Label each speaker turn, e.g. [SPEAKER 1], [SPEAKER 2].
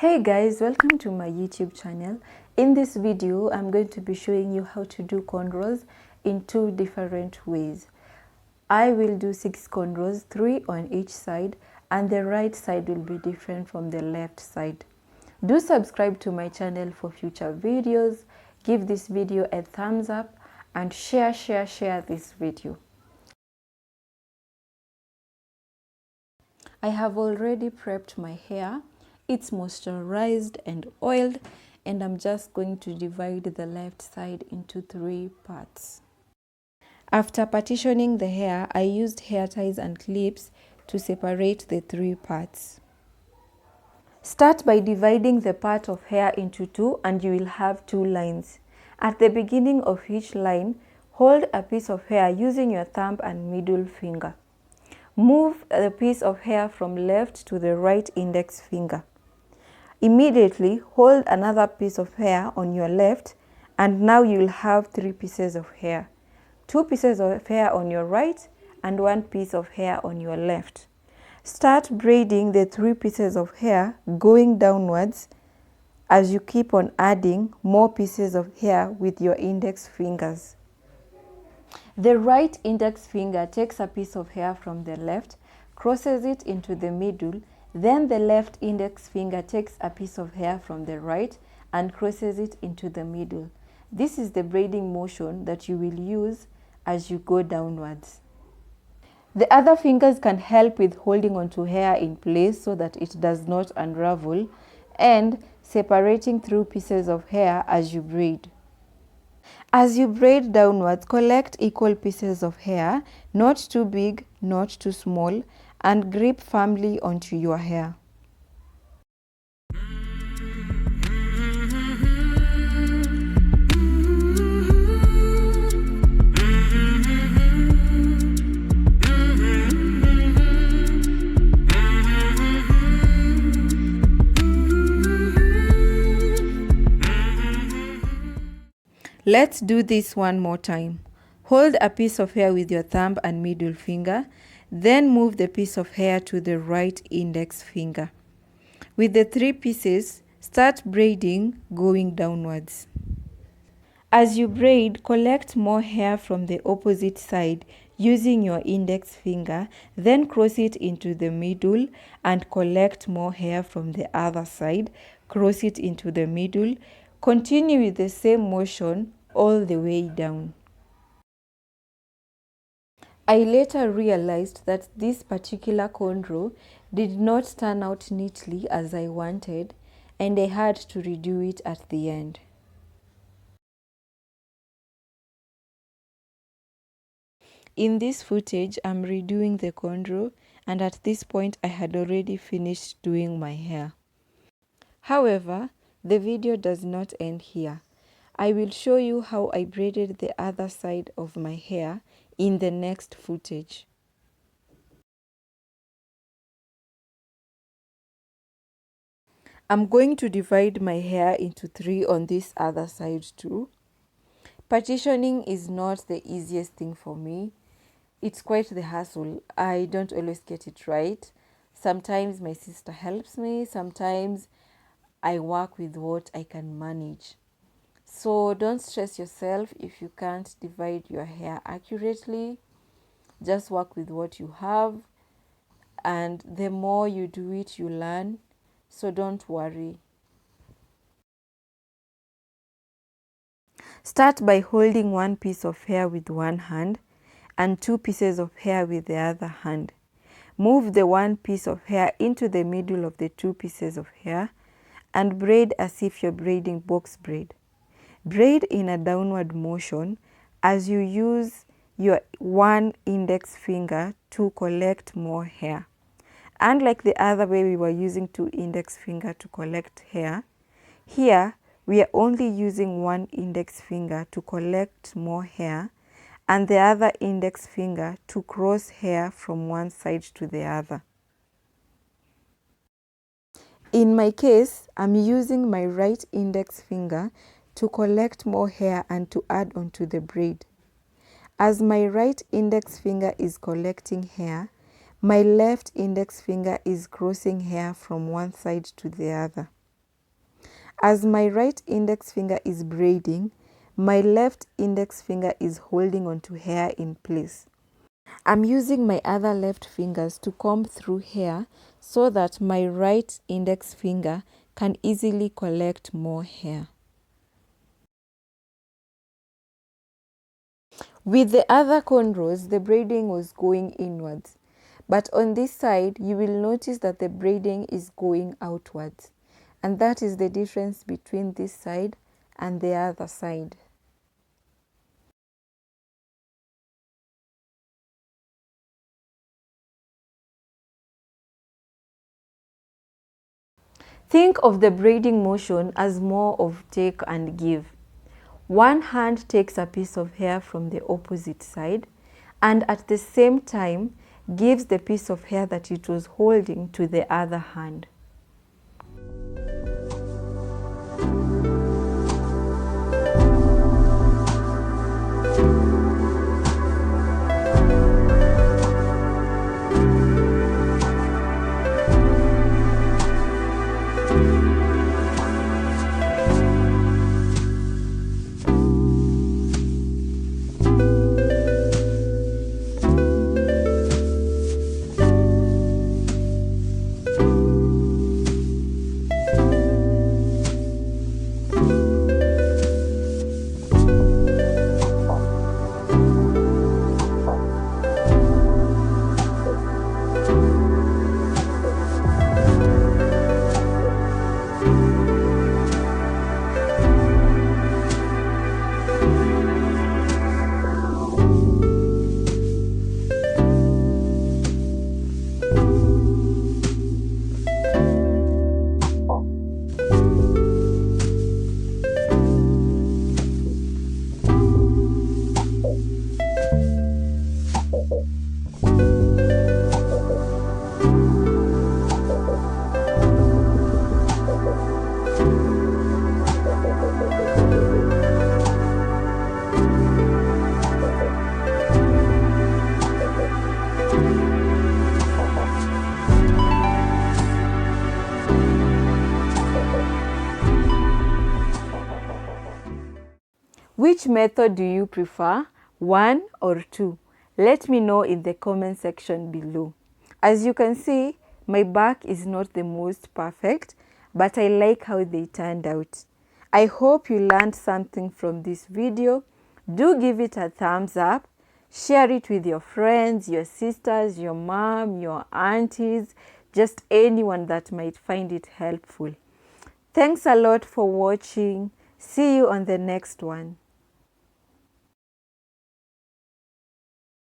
[SPEAKER 1] Hey guys, welcome to my YouTube channel. In this video, I'm going to be showing you how to do cornrows in two different ways. I will do 6 cornrows, 3 on each side, and the right side will be different from the left side. Do subscribe to my channel for future videos. Give this video a thumbs up and share this video. I have already prepped my hair. It's moisturized and oiled, and I'm just going to divide the left side into 3 parts. After partitioning the hair, I used hair ties and clips to separate the 3 parts. Start by dividing the part of hair into 2 and you will have 2 lines. At the beginning of each line, hold a piece of hair using your thumb and middle finger. Move the piece of hair from left to the right index finger. Immediately hold another piece of hair on your left, and now you will have 3 pieces of hair. 2 pieces of hair on your right and 1 piece of hair on your left. Start braiding the 3 pieces of hair going downwards as you keep on adding more pieces of hair with your index fingers. The right index finger takes a piece of hair from the left, crosses it into the middle, then the left index finger takes a piece of hair from the right and crosses it into the middle. This is the braiding motion that you will use as you go downwards. The other fingers can help with holding onto hair in place so that it does not unravel, and separating through pieces of hair as you braid. As you braid downwards, collect equal pieces of hair, not too big, not too small, and grip firmly onto your hair. Let's do this one more time. Hold a piece of hair with your thumb and middle finger, then move the piece of hair to the right index finger. With the 3 pieces, start braiding going downwards. As you braid, collect more hair from the opposite side using your index finger, then cross it into the middle and collect more hair from the other side, cross it into the middle. Continue with the same motion all the way down. I later realized that this particular cornrow did not turn out neatly as I wanted, and I had to redo it at the end. In this footage, I'm redoing the cornrow, and at this point I had already finished doing my hair. However, the video does not end here. I will show you how I braided the other side of my hair in the next footage. I'm going to divide my hair into 3 on this other side too. Partitioning is not the easiest thing for me. It's quite the hassle. I don't always get it right. Sometimes my sister helps me, sometimes I work with what I can manage. So don't stress yourself if you can't divide your hair accurately. Just work with what you have, and the more you do it, you learn. So don't worry. Start by holding 1 piece of hair with one hand and 2 pieces of hair with the other hand. Move the 1 piece of hair into the middle of the 2 pieces of hair and braid as if you're braiding box braid. Braid in a downward motion as you use your 1 index finger to collect more hair. Unlike the other way we were using 2 index finger to collect hair, here we are only using 1 index finger to collect more hair and the other index finger to cross hair from one side to the other. In my case, I'm using my right index finger to collect more hair and to add onto the braid. As my right index finger is collecting hair, my left index finger is crossing hair from one side to the other. As my right index finger is braiding, my left index finger is holding onto hair in place. I'm using my other left fingers to comb through hair so that my right index finger can easily collect more hair. With the other cornrows, the braiding was going inwards. But on this side, you will notice that the braiding is going outwards. And that is the difference between this side and the other side. Think of the braiding motion as more of take and give. One hand takes a piece of hair from the opposite side and at the same time gives the piece of hair that it was holding to the other hand. Which method do you prefer, 1 or 2? Let me know in the comment section below. As you can see, my back is not the most perfect, but I like how they turned out. I hope you learned something from this video. Do give it a thumbs up. Share it with your friends, your sisters, your mom, your aunties, just anyone that might find it helpful. Thanks a lot for watching. See you on the next one.